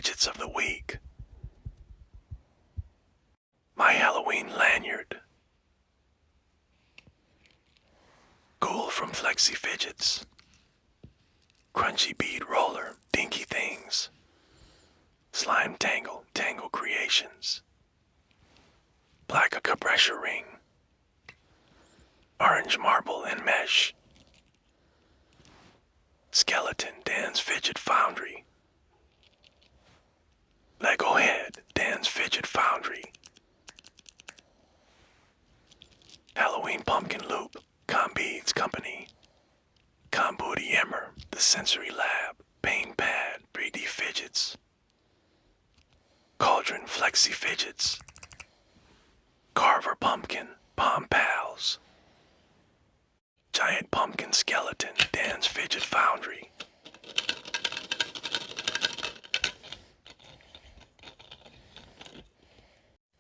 Fidgets of the Week. My Halloween Lanyard. Ghoul from Flexi Fidgets. Crunchy Bead Roller, Dinky Things. Slime Tangle, Tangle Creations. Black Pressure Ring. Orange Marble and Mesh. Skeleton, Dan's Fidget Foundry. Lego Head, Dan's Fidget Foundry. Halloween Pumpkin Loop, Beads Company. Booty Emmer, The Sensory Lab, Paint Pad, 3D Fidgets. Cauldron Flexi Fidgets. Carver Pumpkin, Palm Pals. Giant Pumpkin Skeleton, Dan's Fidget Foundry.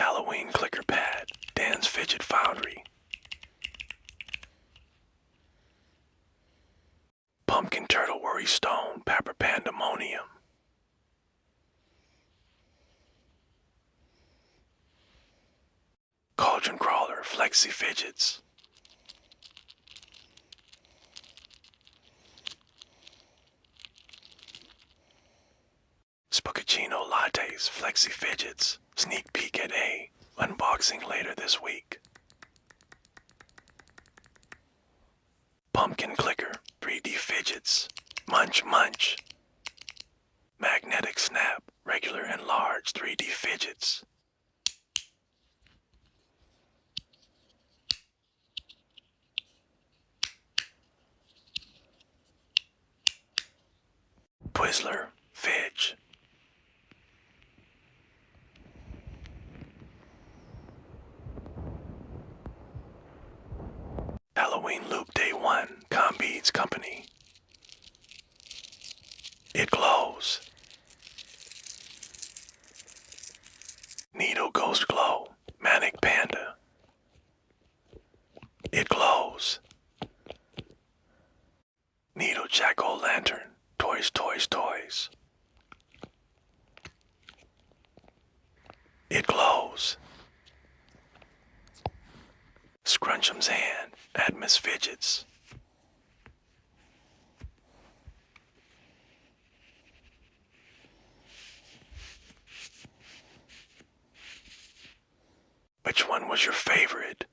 Halloween Clicker Pad, Dan's Fidget Foundry. Pumpkin Turtle Worry Stone, Pepper Pandemonium. Cauldron Crawler, Flexi Fidgets. Spookaccino Lattes, Flexi Fidgets. Sneak peek at A. Unboxing later this week. Pumpkin Clicker, 3D Fidgets. Munch Munch. Magnetic Snap, regular and large 3D Fidgets. Twizzler, Fidge. Halloween Loop Day 1, Beads Company. It glows. Needle Ghost Glow, Manic Panda. It glows. Needle Jack-o'-lantern, Toys Toys Toys. It glows. Scrunchum's Hand, Admis Fidgets. Which one was your favorite?